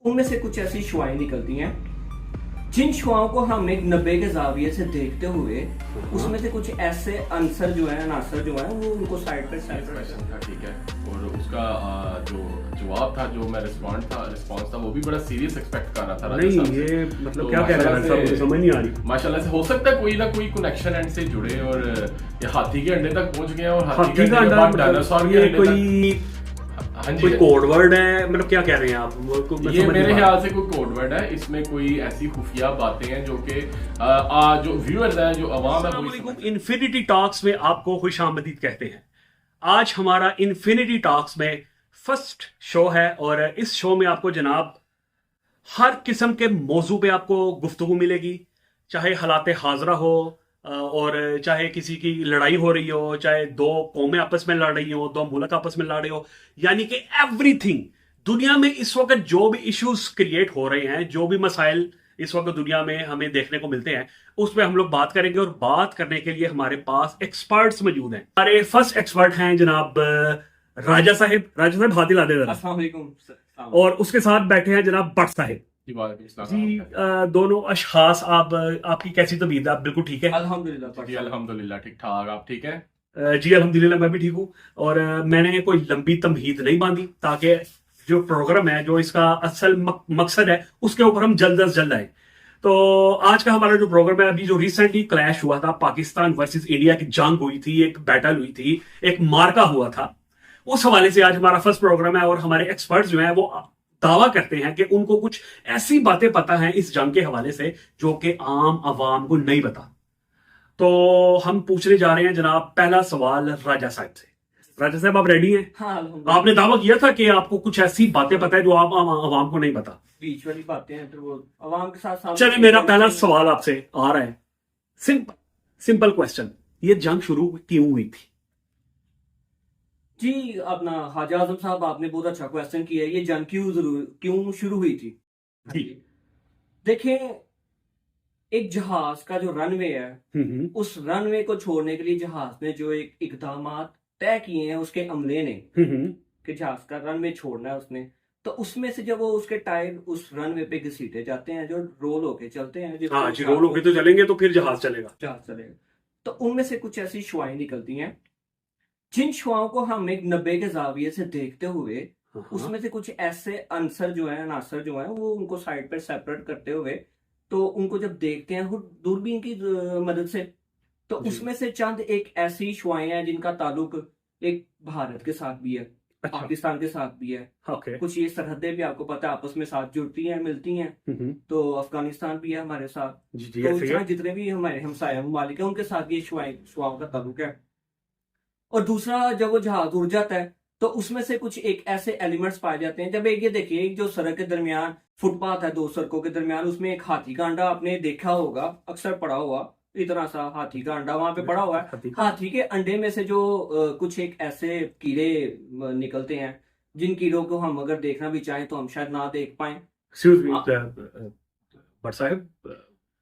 उनमें से कुछ ऐसी शुआएं निकलती हैं जिन शुआओं को हम एक 90 के जाविये से देखते हुए उसमें से कुछ ऐसे आंसर जो है अनासर जो है वो उनको साइड पे साइड क्वेश्चन था, ठीक है। और उसका जो जवाब था, जो मैं रिस्पॉन्स था वो भी बड़ा सीरियस एक्सपेक्ट कर रहा था राजा नहीं साहब से। ये मतलब तो क्या कह रहे हैं माशाल्लाह साहब, से- समझ नहीं आ रही। माशाल्लाह से हो सकता है कोई ना कोई कनेक्शन एंड से जुड़े और ये हाथी के अंडे तक पहुंच गए और हाथी का अंडे के अंडा बाद मतलब डायनासोर के ये अंडे कोई तक। हाँ जी, कोई कोड वर्ड है, मतलब क्या कह रहे हैं आप? मैं ये समझ मेरे नहीं पा ख्याल से कोई कोड वर्ड है। इसमें कोई ऐसी खुफिया बातें हैं जो कि जो व्यूअर्स हैं, जो अवाम है वो रहा। इन्फिनिटी टॉक्स में आपको खुश आमदीद कहते हैं। आज हमारा इन्फिनिटी टॉक्स में फर्स्ट शो है और इस शो में आपको जनाब हर किस्म के मौजू पे आपको गुफ्तगू मिलेगी, चाहे हालात हाजरा हो और चाहे किसी की लड़ाई हो रही हो, चाहे दो कौमें आपस में लड़ रही हो, दो मुल्क आपस में लड़ रहे हो, यानी कि एवरीथिंग। दुनिया में इस वक्त जो भी इश्यूज क्रिएट हो रहे हैं, जो भी मसाइल इस वक्त दुनिया में हमें देखने को मिलते हैं, उस पर हम लोग बात करेंगे। और बात करने के लिए हमारे पास एक्सपर्ट्स मौजूद हैं। हमारे फर्स्ट एक्सपर्ट हैं जनाब राजा साहिब। राजा साहिब हाथ हिला दे जरा। अस्सलाम वालेकुम सर। और उसके साथ बैठे हैं जनाब भट्ट साहिब जी। वालेकुम जी। अस्सलाम। दोनों अशखास आपकी कैसी तबीयत है? आप बिल्कुल ठीक है? अल्हम्दुलिल्लाह जी अल्हम्दुलिल्लाह ठीक ठाक। आप ठीक है? जी अल्हम्दुलिल्लाह मैं भी ठीक हूँ। और मैंने कोई लंबी तमहीद नहीं बांधी ताकि जो प्रोग्राम है, जो इसका असल मकसद है, उसके ऊपर हम जल्द अज जल्द आए। तो आज का हमारा जो प्रोग्राम है, अभी जो रिसेंटली क्लैश हुआ था, पाकिस्तान वर्सेस इंडिया की जंग हुई थी, एक बैटल हुई थी, एक मार्का हुआ था, उस हवाले से आज हमारा फर्स्ट प्रोग्राम है। और हमारे एक्सपर्ट्स जो हैं वो दावा करते हैं कि उनको कुछ ऐसी बातें पता हैं इस जंग के हवाले से जो कि आम आवाम को नहीं पता। तो हम पूछने जा रहे हैं जनाब पहला सवाल राजा साहब से। राजा साहब आप रेडी हैं? हाँ अल्हम्दुलिल्लाह। आपने दावा किया था कि आपको कुछ ऐसी बातें पता है जो आप आवाम को नहीं पता। बीच वाली बातें हैं फिर वो अवाम के साथ साथ चलिए मेरा पहला सवाल आपसे आ रहा है, सिंपल क्वेश्चन। ये जंग शुरू क्यों हुई थी? जी अपना ख्वाजा आजम साहब आपने बहुत अच्छा क्वेश्चन किया है। ये जंग क्यों शुरू हुई थी? जी। देखें, एक जहाज का जो रनवे है, हम्म। उस रनवे को छोड़ने के लिए जहाज ने जो एक इकदाम तय किए हैं उसके अमले ने हम्म। कि जहाज का रनवे छोड़ना है उसने, तो उसमें से जब वो उसके टायर उस रनवे पे घसीटे जाते हैं, जो रोल होके चलते हैं, जिससे हाँ जी, रोल होके तो चलेंगे तो फिर जहाज चलेगा। जहाज चलेगा। तो उनमें से कुछ ऐसी शुआएं निकलती हैं जिन शुआओं को हम एक 90 के जाविये से देखते हुए हाँ। उसमें से कुछ ऐसे आंसर जो है अनासर जो है वो उनको साइड पे सेपरेट करते हुए, तो उनको जब देखते हैं वो दूरबीन की मदद से, तो जी। उसमें से चंद एक ऐसी शुआएं हैं जिनका ताल्लुक एक भारत के साथ भी है, अच्छा। पाकिस्तान के साथ भी है। ओके। कुछ ये सरहदें भी आपको पता है आपस में साथ जुड़ती हैं, मिलती हैं। तो अफगानिस्तान भी है हमारे साथ। जी जी, तो ऐसे इस ही तरह है। जितने भी हमारे हमसाया ममालिक है उनके साथ ये शुआओं का ताल्लुक है। और दूसरा, जब वो जहाज उड़ जाता है तो उसमें से कुछ एक ऐसे एलिमेंट्स पाए जाते हैं। जब एक ये देखिए, एक जो सड़क के दरमियान फुटपाथ है, दो सड़कों के दरमियान, उसमें एक हाथी का अंडा आपने देखा होगा, अक्सर पड़ा हुआ, इतना सा हाथी का अंडा वहां पे पड़ा हुआ है। हाथी। हाथी के अंडे में से जो कुछ एक ऐसे कीड़े निकलते हैं जिन कीड़ों को हम अगर देखना भी चाहें तो हम शायद ना देख पाए। एक्सक्यूज मी भट्ट साहब,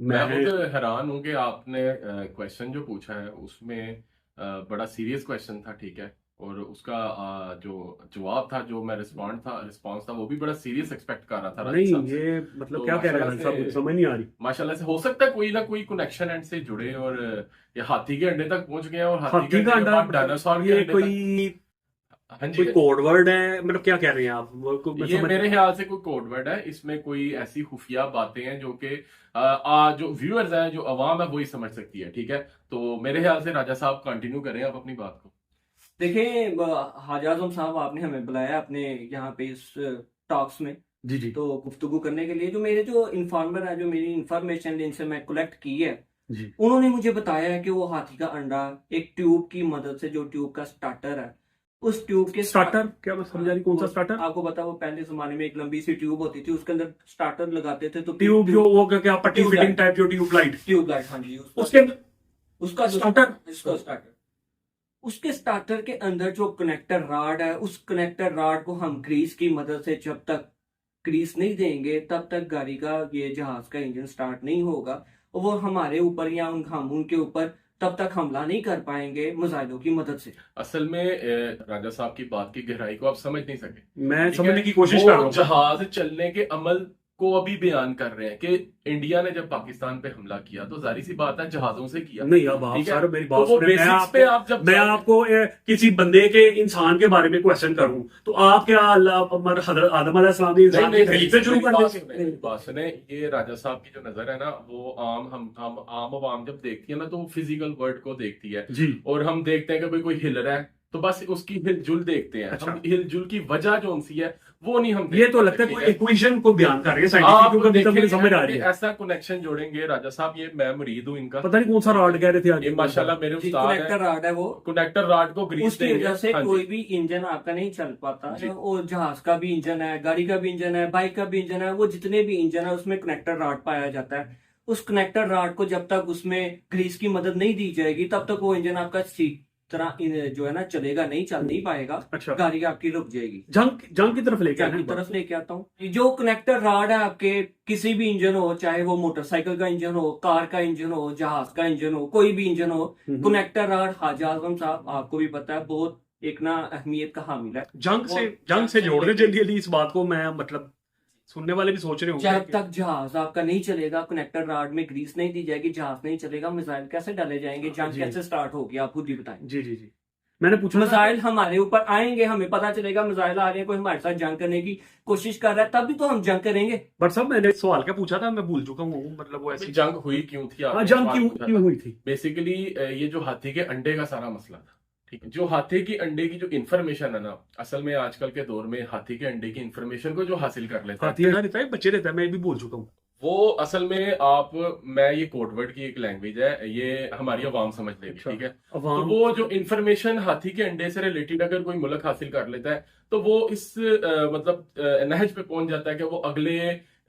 मैं मैं खुद हैरान हूँ कि आपने क्वेश्चन जो पूछा है उसमें बड़ा सीरियस क्वेश्चन था, ठीक है। और उसका जो जवाब था, जो मैं रिस्पॉन्स था वो भी बड़ा सीरियस एक्सपेक्ट कर रहा था राजा नहीं साहब से। ये मतलब तो क्या कह रहे हैं माशाल्लाह साहब, से- समझ नहीं आ रही। माशाल्लाह से हो सकता है कोई ना कोई कनेक्शन एंड से जुड़े और ये हाथी के अंडे तक पहुंच गए और हाथी के हाथी का अंडे के अंडा बाद डायनासोर के ये अंडे तक। कोई हाँ जी। कोड वर्ड है, मतलब क्या कह रहे हैं आप? मैं ये समझ मेरे ख्याल से कोई कोड वर्ड है। इसमें कोई ऐसी खुफिया बातें हैं जो कि जो व्यूअर्स हैं, जो अवाम है, वही समझ सकती है, ठीक है। तो मेरे ख्याल से राजा साहब कंटिन्यू करें आप अपनी बात को। देखें, ख्वाजा आजम साहब आपने हमें बुलाया अपने यहाँ पे इस टॉक्स में, जी जी तो गुफ्तगू करने के लिए। जो मेरे जो इन्फॉर्मर है, जो मेरी इंफॉर्मेशन जिनसे मैं कलेक्ट की है, जी। उन्होंने मुझे बताया है कि वो हाथी का अंडा एक ट्यूब की मदद से, जो ट्यूब का स्टार्टर है, उस ट्यूब के स्टार्टर क्या? मैं समझा नहीं, कौन सा स्टार्टर? आपको पता, वो पहले जमाने में एक लंबी सी ट्यूब होती थी, उसके अंदर स्टार्टर लगाते थे। तो ट्यूब जो वो क्या पट्टी ट्यूब फिटिंग लाइट। टाइप जो ट्यूब लाइट, ट्यूब लाइट, हाँ जी, उसके अंदर उसका स्टार्टर। स्टार्टर, उसके स्टार्टर के अंदर जो कनेक्टर रॉड है, उस कनेक्टर रॉड को हम ग्रीस की मदद से, जब तक ग्रीस नहीं देंगे तब तक गाड़ी का, ये जहाज का इंजन स्टार्ट नहीं होगा। और वो हमारे ऊपर या हम उनके ऊपर तब तक हमला नहीं कर पाएंगे मिसाइलों की मदद से। असल में राजा साहब की बात की गहराई को आप समझ नहीं सके। मैं ठीक समझने है? की कोशिश वो कर रहा हूँ। जहाज चलने के अमल को अभी बयान कर रहे हैं कि इंडिया ने जब पाकिस्तान पे हमला किया तो जाहिर सी बात है जहाजों से किया। नहीं, अब आप ठीक है? सर मेरी तो बात वो सुने। मैं बेसिक्स पे आप जब मैं आपको किसी बंदे के इंसान के बारे में क्वेश्चन करूं तो आप क्या हजरत आदम अलैहिस्सलाम के इंसान के खलीफे शुरू कर देंगे? मेरी बात सुने, ये राजा साहब की जो नजर है ना, वो हम आम आवाम जब देखती है ना तो वो फिजिकल वर्ड को देखती है, जी, और हम देखते हैं कि भाई कोई हिल रहा है तो बस उसकी हिलजुल देखते हैं। अच्छा। हम हिलजुल की वजह जो सी है वो नहीं हम ये तो देखते, लगता है ठीक कोई इक्वेशन को बयान कर रहे हैं आप साइंटिफिक, क्योंकि अभी तक मुझे देखें, समझ आ रही है। ऐसा कनेक्शन जोड़ेंगे राजा साहब, ये मैं मुरीद हूँ इनका। पता नहीं कौन सा रॉड कह रहे थे आगे। ये माशाल्लाह मेरे जी, उस्ताद कनेक्टर है। रॉड है वो, कनेक्टर रॉड को ग्रीस उसकी देंगे। वजह से हाँ जी। कोई भी इंजन आपका नहीं चल पाता। जी। और जहाज का भी इंजन है, गाड़ी का भी इंजन है, बाइक का भी इंजन है, वो जितने भी इंजन है उसमें कनेक्टर रॉड पाया जाता है। उस कनेक्टर रॉड को जब तक उसमें ग्रीस की मदद नहीं दी जाएगी तब तक वो इंजन आपका ठीक तरह जो है ना चलेगा नहीं, चल नहीं पाएगा, अच्छा, गाड़ी आपकी रुक जाएगी। जंग की तरफ लेके आना की है। तरफ लेके आता हूँ। जो कनेक्टर रॉड है आपके किसी भी इंजन हो, चाहे वो मोटरसाइकिल का इंजन हो, कार का इंजन हो, जहाज का इंजन हो, कोई भी इंजन हो, कनेक्टर रॉड हाजी आजम साहब आपको भी पता है बहुत एक ना अहमियत का हामिल है। जंग से जोड़ने जल्दी इस बात को मैं मतलब सुनने वाले भी सोच रहे होंगे जब तक जहाज आपका नहीं चलेगा, कनेक्टर रॉड में ग्रीस नहीं दी जाएगी, जहाज नहीं चलेगा, मिसाइल कैसे डाले जाएंगे, जंग जी। कैसे स्टार्ट होगी, आप खुद ही बताएं। जी जी जी, मैंने पूछा मिसाइल हमारे ऊपर आएंगे, हमें पता चलेगा मिसाइल आ रहे हैं, कोई हमारे साथ जंग करने की कोशिश कर रहा है, तभी तो हम जंग करेंगे। बट साहब मैंने सवाल क्या पूछा था, मैं भूल चुका हूँ, मतलब वो ऐसी जंग हुई क्यों थी? हाँ, जंग क्यों हुई थी? बेसिकली ये जो हाथी के अंडे का सारा मसला था, ठीक है। जो हाथी की अंडे की जो इन्फॉर्मेशन है ना, असल में आजकल के दौर में हाथी के अंडे की इन्फॉर्मेशन को जो हासिल कर लेता हाथी रहता है, बच्चे रहता है, मैं भी भूल चुका हूँ। वो असल में मैं ये कोडवर्ड की एक लैंग्वेज है, ये हमारी अवाम समझ लेगी, ठीक है। तो वो जो इन्फॉर्मेशन हाथी के अंडे से रिलेटेड अगर कोई मुल्क हासिल कर लेता है तो वो इस मतलब नहज पे पहुंच जाता है कि वो अगले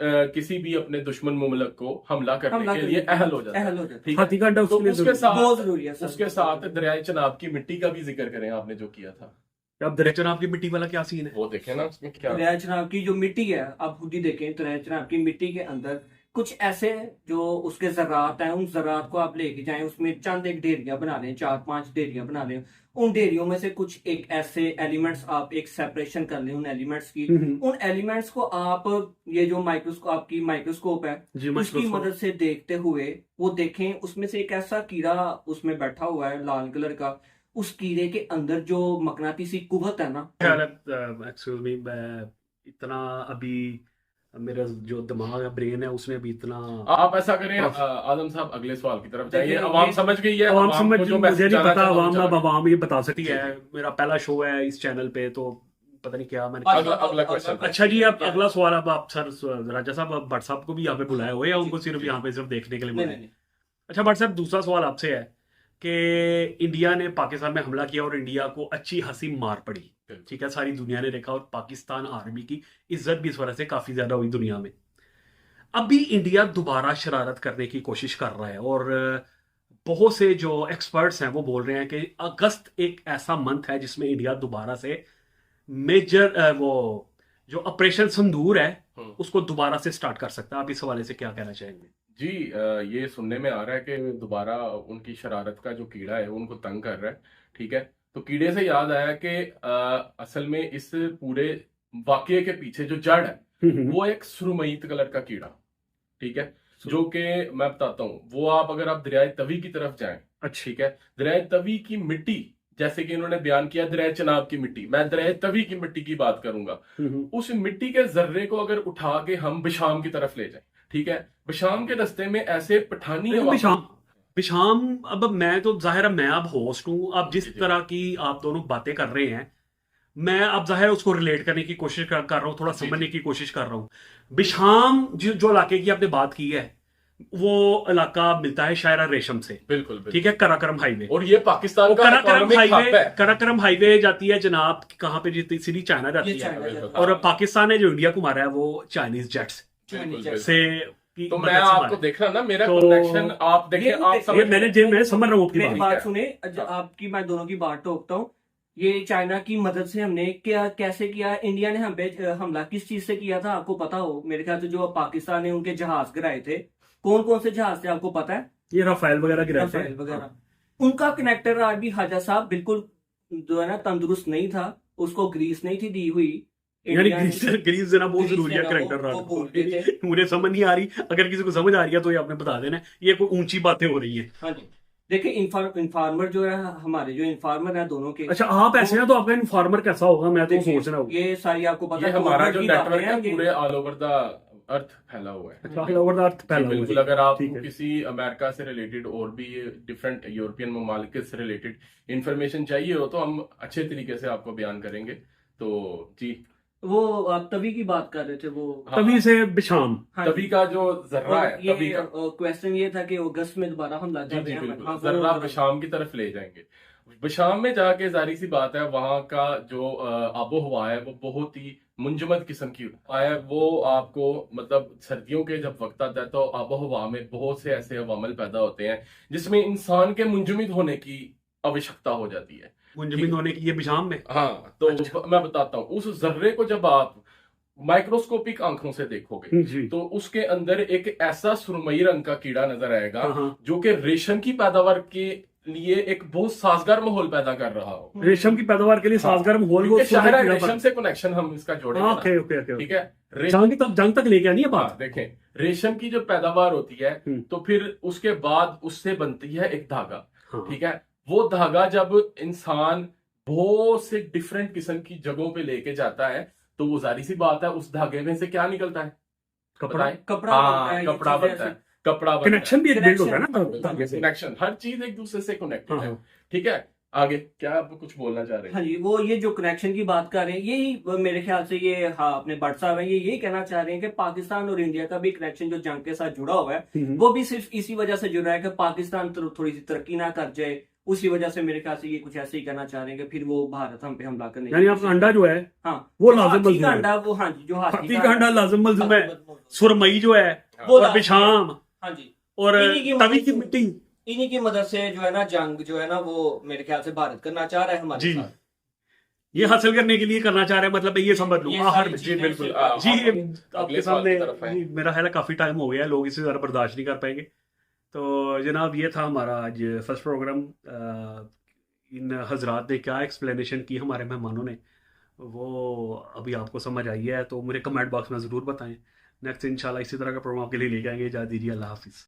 किसी भी अपने दुश्मन मुल्क को हमला करने के लिए अहल हो जाता है, ठीक है। हाथी का अंडा तो उसके लिए उसके जरूरी- साथ बहुत जरूरी है सर। उसके साथ दरियाए चनाब की मिट्टी का भी जिक्र करें आपने जो किया था, अब दरिया चनाब की मिट्टी वाला क्या सीन है? वो देखें ना उसमें क्या। दरिया चनाब की जो मिट्टी है, आप खुद ही देखें, दरिया चनाब की मिट्टी के अंदर कुछ ऐसे जो उसके ज़रात हैं, उन ज़रात को आप लेके जाएं, उसमें चंद एक ढेरियां बना लें, 4-5 ढेरियां बना लें, उन ढेरियों में से कुछ एक ऐसे एलिमेंट्स आप एक सेपरेशन कर लें उन एलिमेंट्स की। उन एलिमेंट्स को आप ये जो माइक्रोस्कोप आपकी माइक्रोस्कोप है जी, उसकी माइक्रोस्कोप। मदद से देखते हुए वो देखें, उसमें से एक ऐसा कीड़ा उसमें बैठा हुआ है लाल कलर का, उस कीड़े के अंदर जो मकनातीसी कुव्वत है ना, ख्याल है, एक्सक्यूज मी, इतना अभी मेरा जो दिमाग है, ब्रेन है, उसने अभी इतना आप ऐसा करें आदम साहब, अगले सवाल की तरफ जाइए। देखिए, अवाम ये- समझ गई है, आवाम अवाम समझ, को जो मुझे मैसेज नहीं जाना पता, चाहता हूं, आवाम चला- अब आवाम ये बता सकती जी। है। मेरा पहला शो है इस चैनल पे, तो पता नहीं क्या मैंने अगला क्वेश्चन। अच्छा जी, अब अगला सवाल, अब आप सर राजा साहब, अब भट्ट साहब को भी यहाँ पे बुलाया हुआ है या उनको सिर्फ यहाँ पे सिर्फ देखने के लिए नहीं बुलाया? नहीं अच्छा भट्ट साहब, दूसरा सवाल आपसे है कि इंडिया ने पाकिस्तान में हमला किया और इंडिया को अच्छी हंसी मार पड़ी, ठीक है, सारी दुनिया ने देखा, और पाकिस्तान आर्मी की इज्जत भी इस वजह से काफी ज्यादा हुई दुनिया में। अभी इंडिया दोबारा शरारत करने की कोशिश कर रहा है, और बहुत से जो एक्सपर्ट्स हैं वो बोल रहे हैं कि अगस्त एक ऐसा मंथ है जिसमें इंडिया दोबारा से मेजर वो जो ऑपरेशन संदूर है उसको दोबारा से स्टार्ट कर सकता है। आप इस हवाले से क्या कहना चाहेंगे? जी, ये सुनने में आ रहा है कि दोबारा उनकी शरारत का जो कीड़ा है वो उनको तंग कर रहा है, ठीक है। तो कीड़े से याद आया कि असल में इस पूरे वाकये के पीछे जो जड़ है वो एक सुरमईत कलर का कीड़ा, ठीक है, जो कि मैं बताता हूँ। वो अगर आप दरियाए तवी की तरफ जाएं, अच्छा, ठीक है, दरियाए तवी की मिट्टी, जैसे कि इन्होंने बयान किया दरियाए चनाब की मिट्टी, मैं दरियाए तवी की मिट्टी की बात करूंगा। उस मिट्टी के जर्रे को अगर उठा के हम बिशाम की तरफ ले जाएं, ठीक है, बिशाम के रास्ते में ऐसे पठानी बिशाम, अब मैं तो जाहिर है मैं अब होस्ट हूँ, अब जिस तरह की आप दोनों बातें कर रहे हैं मैं अब जाहिर उसको रिलेट करने की कोशिश कर रहा हूँ, थोड़ा समझने की कोशिश कर रहा हूँ। बिशाम जो इलाके की आपने बात की है, वो इलाका मिलता है शायरा रेशम से, बिल्कुल, ठीक है, कराकरम हाईवे, और ये पाकिस्तान का कराकरम हाईवे जाती है जनाब, कहाँ पे जीती, सीधी चाइना जाती है, और पाकिस्तान ने जो इंडिया को मारा है वो चाइनीज जेट्स से। तो मैं आपको देखना ना, मेरा कनेक्शन आप देखें, आप मैं समझ रहा हूँ आपकी बात सुने, आपकी मैं दोनों की बात टोकता हूँ। ये चाइना की मदद से हमने कैसे किया, इंडिया ने हम पे हमला किस चीज से किया था आपको पता हो? मेरे ख्याल से जो पाकिस्तान ने उनके जहाज गिराए थे, कौन कौन से जहाज थे आपको पता है? ये राफेल वगैरह गिराए थे, राफेल वगैरह। उनका कनेक्टर रॉड भी ख्वाजा साहब बिल्कुल जो है ना तंदुरुस्त नहीं था, उसको ग्रीस नहीं थी दी हुई। यानी इंडिया ग्रीस ग्रीस देना बहुत ग्रीस जरूरी है देना करेक्टर वो रॉड बोलते थे। मुझे समझ नहीं आ रही, अगर किसी को समझ आ रही है तो ये आपने बता देना, ये कोई ऊंची बातें हो रही है। हाँ जी, देखिए इन्फॉर्मर जो है, हमारे जो इन्फॉर्मर है दोनों के, अच्छा आप ऐसे ना, तो आपका इन्फॉर्मर कैसा होगा, मैं तो देखिए, सोच रहा हूँ। ये सारी आपको पता ये है हमारा government जो की बातें नेटवर्क है हैं, ये- पूरे ऑल ओवर द अर्थ फैला हुआ है। अच्छा ऑल ओवर द अर्थ जी, फैला हुआ है। बिल्कुल। अगर आप ठीक है। किसी अमेरिका से रिलेटेड और भी डिफरेंट यूरोपियन ममालिक से रिलेटेड इंफॉर्मेशन चाहिए हो तो हम अच्छे तरीके से आपको बयान करेंगे। तो जी, वो आप तभी की बात कर रहे थे वो। हाँ, तभी से बिशाम। हाँ तभी जी। का जो जर्रा है, और तभी ये का, क्वेश्चन ये था कि अगस्त में दोबारा हमला जी कर जी रहे हैं। बिल्कुल, हाँ, वो जर्रा जरा- बशाम की तरफ ले जाएंगे। बशाम में जाके जारी सी बात है, वहां का जो आबो हवा है वो बहुत ही मुंजमद किस्म की है। वो आपको मतलब सर्दियों के जब वक्त आता है तो आबो हवा में बहुत से ऐसे अवामल पैदा होते हैं जिसमें इंसान के मुंजमद होने की आवश्यकता हो जाती है। मुंजमिद होने की ये बिशाम में। हाँ, तो अच्छा। मैं बताता हूँ, उस जर्रे को जब आप माइक्रोस्कोपिक आंखों से देखोगे जी। तो उसके अंदर एक ऐसा सुरमई रंग का कीड़ा नजर आएगा हाँ, हाँ। जो कि रेशम की पैदावार के लिए एक बहुत साजगार माहौल पैदा कर रहा हो। रेशम की पैदावार के लिए साजगार माहौल क्योंकि वो शहर है, कीड़ा रेशम से कनेक्शन हम इसका जोड़ेंगे ना। Okay okay okay. ठीक है, जंग तक लेके आनी है हाँ, बात। देखें, रेशम की जो पैदावार होती है तो फिर उसके बाद उससे बनती है एक धागा। हाँ। ठीक है, वो धागा जब इंसान बहुत से डिफरेंट किस्म की जगहों पे लेके जाता है तो वो जारी सी बात है, उस धागे में से क्या निकलता है? कपड़ा। बताएं। कपड़ा बनता हाँ, है, ये कपड़ा चीजें बनता है, ऐसी- कपड़ा बनता है। कनेक्शन भी एक बिल्ड होता है ना बिल्कुल, धागे से। कनेक्शन, हर चीज एक दूसरे से कनेक्टेड हाँ, है। हाँ। ठीक है, आगे क्या आप कुछ बोलना चाह रहे हैं? हाँ जी, वो ये जो कनेक्शन की बात कर रहे हैं, यही मेरे ख्याल से ये, हाँ, अपने भट्ट साहब हैं, ये यही कहना चाह रहे हैं कि पाकिस्तान और इंडिया का भी कनेक्शन जो जंग के साथ जुड़ा हुआ है वो भी सिर्फ इसी वजह से जुड़ा है कि पाकिस्तान थोड़ी सी तरक्की ना कर जाए, उसी वजह से मेरे ख्याल से ये कुछ ऐसे ही कहना चाह रहे हैं कि फिर वो भारत हम पे हमला करने यानी आपका अंडा जो है हाँ वो जो लाजिम हाथी मलजूम का है। अंडा, वो हाँ जी, जो हाथी का अंडा लाजिम मलजूम है। हाँ सुरमई जो है वो और लाजिम है। बिशाम हाँ जी, और इन्हीं की तवी मदद की से- मिट्टी। इन्हीं की मदद से जो है ना जंग जो है ना वो मेरे ख्याल से भारत करना चाह रहा है हमारे जी, साथ। ये हासिल करने के लिए करना चाह रहे हैं, मतलब ये समझ लो ये आखिर सारी में। जी चीजें बिल्कुल। से- जी आप आपके अगले सवाल सामने की तरफ आएं। जी, मेरा ख्याल है काफी टाइम हो गया है, लोग इससे ज्यादा बर्दाश्त नहीं कर पाएंगे। तो जनाब ये था हमारा आज फर्स्ट प्रोग्राम। इन हजरात ने क्या एक्सप्लेनेशन की हमारे मेहमानों ने, वो अभी आपको समझ आई है तो मुझे कमेंट बॉक्स में ज़रूर बताएं। नेक्स्ट इंशाल्लाह इसी तरह का प्रोग्राम आपके लिए लेके आएंगे। इजाज़त दीजिए, अल्लाह हाफिज़।